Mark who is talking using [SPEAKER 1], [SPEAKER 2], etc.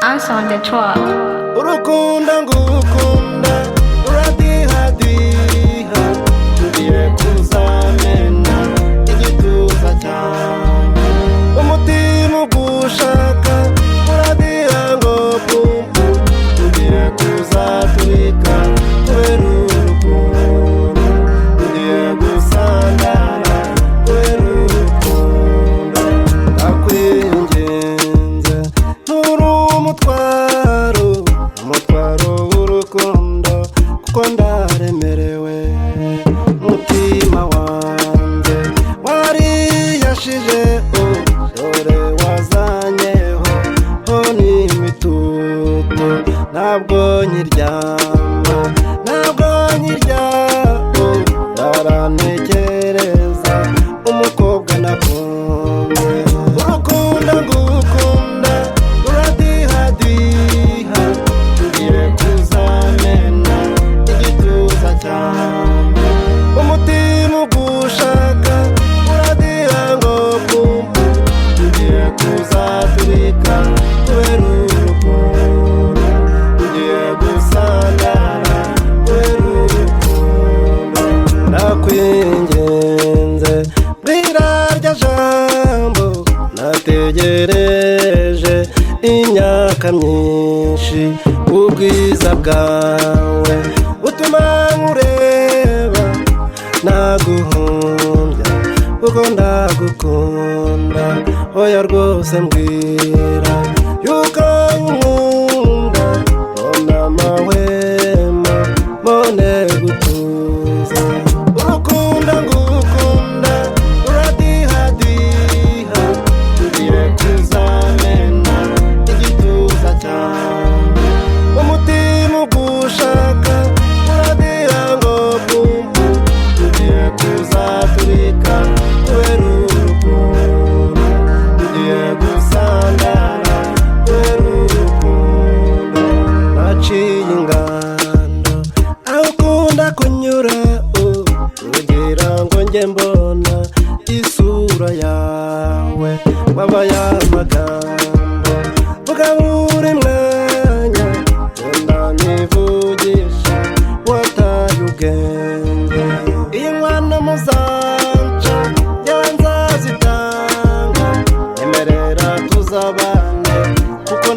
[SPEAKER 1] Us on the tour.
[SPEAKER 2] Urukunda ngukunda uradihadiha tugiye kuzamena igituza cyawe umutima ugushaka uradiha ngo pumpu tugiye kuzatwika kubera urukundo tugiye gusandara kubera urukundo ndakwinginze umutwaro w'urukundo kuko ndaremerewe umutima wanjye wariyashije dore wazanyeho ho n'imitutu ntabwo nkiryama ndarantekereza umukobwa nakunze urukundo ngukunda uradihadiha tugiye kuzamena igituza cyawe umutima ugushaka uradiha ngo pumpu tugiye kuzatwika kubera urukundo tugiye gusandara kubera urukundo ndakwinginze bwira rya jambo nategereje imyaka myinshi ubwiza bwawe utuma nkureba naguhumbya kuko ndagukunda oya rwose mbwira yuko nkunda mbona amahwemo mbone gutuza urukundo ngukunda uradihadiha tugiye kuzamena igituza cyawe umutima ugushaka uradiha ngo pumpu tugiye kuzatwika kubera urukundo tugiye gusandara kubera urukundo naciye ingando aho ukunda kunyura kugira ngo njye mbona isura yawe wabaye amagambo vuga buri mwanya genda nivugisha wataye ubwenge iyi nkwano muzanca njyewe nzazitanga nyemerera tuzabane kuko